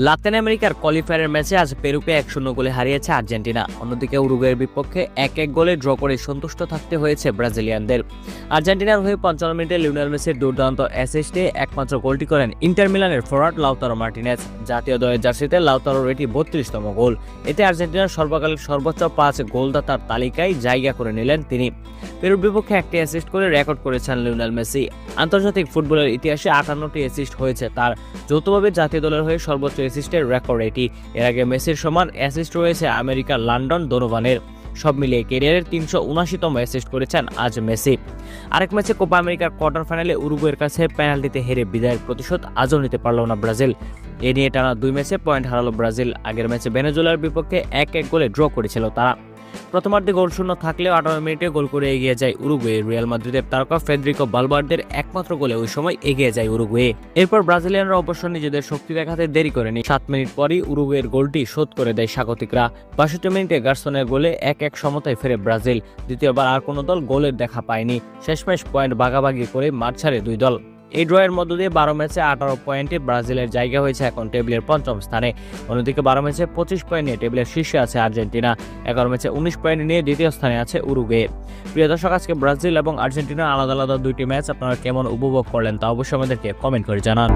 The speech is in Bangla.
লাতিন আমেরিকার কোয়ালিফায়ারের ম্যাচে আজ পেরুকে 1-0 গোলে হারিয়েছে আর্জেন্টিনা। অন্যদিকে উরুগুয়ের বিপক্ষে 1-1 গোলে ড্র করে সন্তুষ্ট থাকতে হয়েছে ব্রাজিলিয়ানদের। আর্জেন্টিনার হয়ে 55 মিনিটে লিওনেল মেসির দুর্দান্ত অ্যাসিস্টে একমাত্র গোলটি করেন ইন্টার মিলানের ফরওয়ার্ড লাউতারো মার্টিনেজ। জাতীয় দলের জার্সিতে লাউতারোর এটি 32তম গোল। এতে আর্জেন্টিনার সর্বকালের সর্বোচ্চ 5 গোলদাতার তালিকায় জায়গা করে নিলেন তিনি। পেরুর বিপক্ষে একটি অ্যাসিস্ট করে রেকর্ড করেছেন লিওনেল মেসি। আন্তর্জাতিক ফুটবলের ইতিহাসে 58টি অ্যাসিস্ট হয়েছে তার। যৌথভাবে জাতীয় দলের হয়ে সর্বোচ্চ অ্যাসিস্টের রেকর্ড এটি। এর আগে মেসির সমান অ্যাসিস্ট রয়েছে আমেরিকার লন্ডন দোনোভানের। সব মিলিয়ে ক্যারিয়ারের 379তম অ্যাসিস্ট করেছেন আজ মেসি। আরেক ম্যাচে কোপা আমেরিকার কোয়ার্টার ফাইনালে উরুগুয়ের কাছে পেনাল্টিতে হেরে বিদায়ের প্রতিশোধ আজও নিতে পারল না ব্রাজিল। এ নিয়ে টানা 2 ম্যাচে পয়েন্ট হারালো ব্রাজিল। আগের ম্যাচে ভেনেজুয়েলার বিপক্ষে 1-1 গোলে ড্র করেছিল তারা। প্রথমার্ধে গোলশূন্য থাকলেও 18 মিনিটে গোল করে এগিয়ে যায় উরুগুয়ে। রিয়াল মাদ্রিদের তারকা ফেদেরিকো ভালভার্দের একমাত্র গোলে ওই সময় এগিয়ে যায় উরুগুয়ে। এরপর ব্রাজিলিয়ানরা অবশ্য নিজেদের শক্তি দেখাতে দেরি করেনি। 7 মিনিট পরই উরুগুয়ের গোলটি শোধ করে দেয় স্বাগতিকরা। 62 মিনিটে গার্সনের গোলে 1-1 সমতায় ফেরে ব্রাজিল। দ্বিতীয়বার আর কোনো দল গোলের দেখা পায়নি। শেষমেশ পয়েন্ট ভাগাভাগি করে মাঠ ছাড়ে 2 দল। এই ড্রয়ের মধ্য দিয়ে 12 ম্যাচে 18 পয়েন্টে ব্রাজিলের জায়গা হয়েছে এখন টেবিলের 5ম স্থানে। অন্যদিকে 12 ম্যাচে 25 পয়েন্ট নিয়ে টেবিলের শীর্ষে আছে আর্জেন্টিনা। 11 ম্যাচে 19 পয়েন্ট নিয়ে দ্বিতীয় স্থানে আছে উরুগুয়ে। প্রিয় দর্শক, আজকে ব্রাজিল এবং আর্জেন্টিনা আলাদা আলাদা 2টি ম্যাচ আপনারা কেমন উপভোগ করলেন তা অবশ্যই আমাদেরকে কমেন্ট করে জানান।